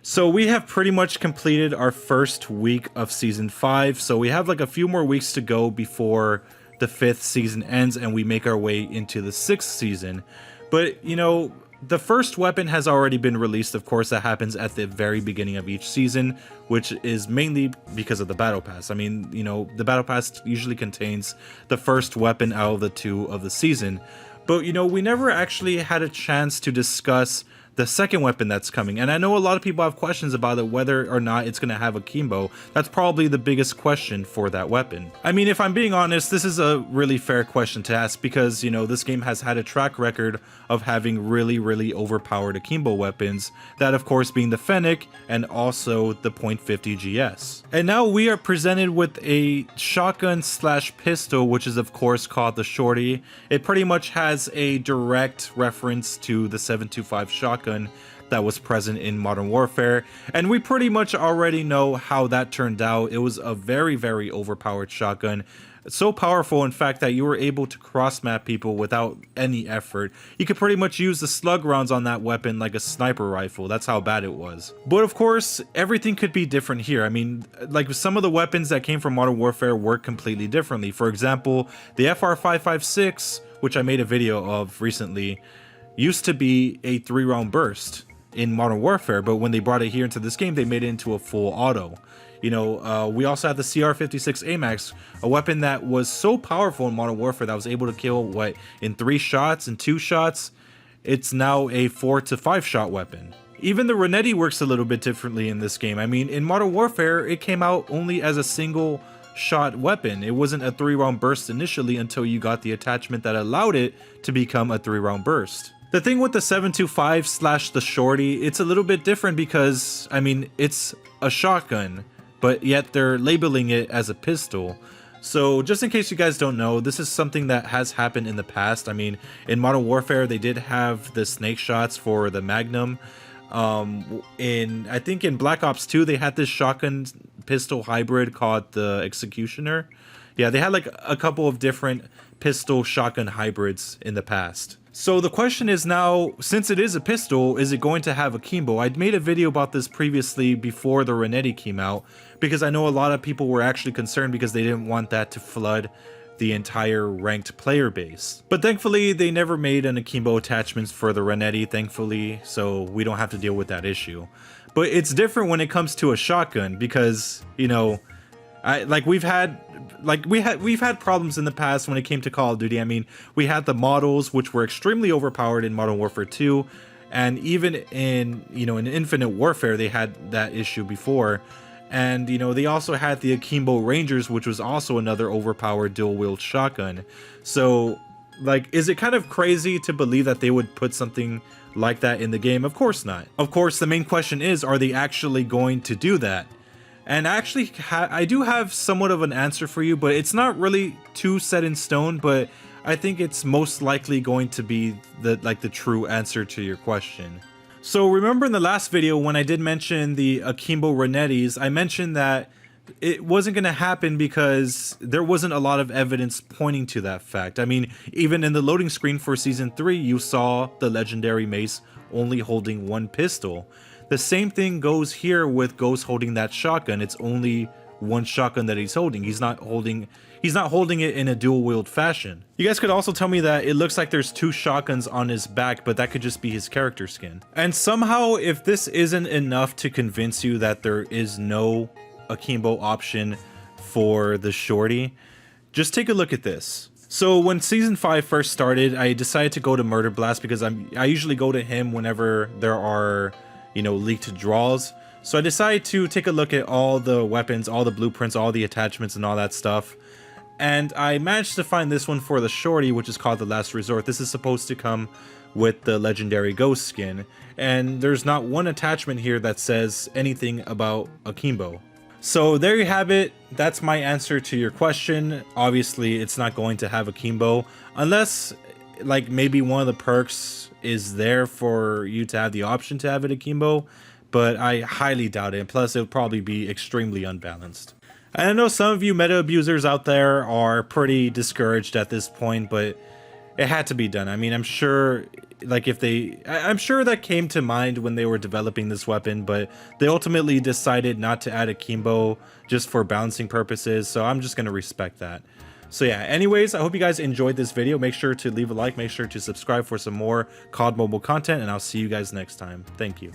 So we have pretty much completed our first week of season 5, so we have like a few more weeks to go before the 5th season ends and we make our way into the 6th season. But you know, the first weapon has already been released. Of course, that happens at the very beginning of each season, which is mainly because of the battle pass. I mean, you know, the battle pass usually contains the first weapon out of the 2 of the season. But you know, we never actually had a chance to discuss the second weapon that's coming, and I know a lot of people have questions about it, whether or not it's going to have Akimbo. That's probably the biggest question for that weapon. I mean, if I'm being honest, this is a really fair question to ask because, you know, this game has had a track record of having really overpowered Akimbo weapons, that of course being the Fennec and also the .50 GS. And now we are presented with a shotgun slash pistol, which is of course called the Shorty. It pretty much has a direct reference to the 7.25 shotgun that was present in Modern Warfare, and we pretty much already know how that turned out. It was a very overpowered shotgun, so powerful in fact that you were able to cross map people without any effort. You could pretty much use the slug rounds on that weapon like a sniper rifle. That's how bad it was. But of course, everything could be different here. I mean, like some of the weapons that came from Modern Warfare work completely differently. For example, the FR556, which I made a video of recently, used to be a 3-round burst in Modern Warfare, but when they brought it here into this game, they made it into a full auto. You know, we also had the CR56 AMAX, a weapon that was so powerful in Modern Warfare that was able to kill, what, in 3 shots, in 2 shots? It's now a 4 to 5 shot weapon. Even the Renetti works a little bit differently in this game. I mean, in Modern Warfare, it came out only as a single shot weapon. It wasn't a 3-round burst initially until you got the attachment that allowed it to become a 3-round burst. The thing with the 7.25 slash the Shorty, it's a little bit different because, I mean, it's a shotgun, but yet they're labeling it as a pistol. So just in case you guys don't know, this is something that has happened in the past. I mean, in Modern Warfare, they did have the snake shots for the Magnum. I think in Black Ops 2, they had this shotgun pistol hybrid called the Executioner. Yeah, they had like a couple of different pistol shotgun hybrids in the past. So the question is now, since it is a pistol, is it going to have Akimbo? I'd made a video about this previously before the Renetti came out, because I know a lot of people were actually concerned because they didn't want that to flood the entire ranked player base. But thankfully, they never made an Akimbo attachment for the Renetti, thankfully, so we don't have to deal with that issue. But it's different when it comes to a shotgun because, you know, we've had problems in the past when it came to Call of Duty. I mean, we had the models which were extremely overpowered in Modern Warfare 2, and even in, you know, in Infinite Warfare they had that issue before. And you know, they also had the Akimbo Rangers, which was also another overpowered dual wield shotgun. So like, is it kind of crazy to believe that they would put something like that in the game? Of course not. Of course, the main question is, are they actually going to do that? And actually, I do have somewhat of an answer for you, but it's not really too set in stone, but I think it's most likely going to be the true answer to your question. So remember in the last video when I did mention the Akimbo Renettis, I mentioned that it wasn't going to happen because there wasn't a lot of evidence pointing to that fact. I mean, even in the loading screen for Season 3, you saw the legendary Mace only holding 1 pistol. The same thing goes here with Ghost holding that shotgun. It's only 1 shotgun that he's holding. He's not holding it in a dual wield fashion. You guys could also tell me that it looks like there's 2 shotguns on his back, but that could just be his character skin. And somehow, if this isn't enough to convince you that there is no Akimbo option for the Shorty, just take a look at this. So when Season 5 first started, I decided to go to Murder Blast because I usually go to him whenever there are, you know, leaked draws. So I decided to take a look at all the weapons, all the blueprints, all the attachments and all that stuff. And I managed to find this one for the Shorty, which is called the Last Resort. This is supposed to come with the legendary Ghost skin. And there's not one attachment here that says anything about Akimbo. So there you have it. That's my answer to your question. Obviously, it's not going to have Akimbo unless like maybe one of the perks is there for you to have the option to have it Akimbo, but I highly doubt it. Plus, it would probably be extremely unbalanced. And I know some of you meta abusers out there are pretty discouraged at this point, but it had to be done. I mean, I'm sure like if I'm sure that came to mind when they were developing this weapon, but they ultimately decided not to add Akimbo just for balancing purposes, so I'm just gonna respect that. So yeah, anyways, I hope you guys enjoyed this video. Make sure to leave a like, make sure to subscribe for some more COD Mobile content, and I'll see you guys next time. Thank you.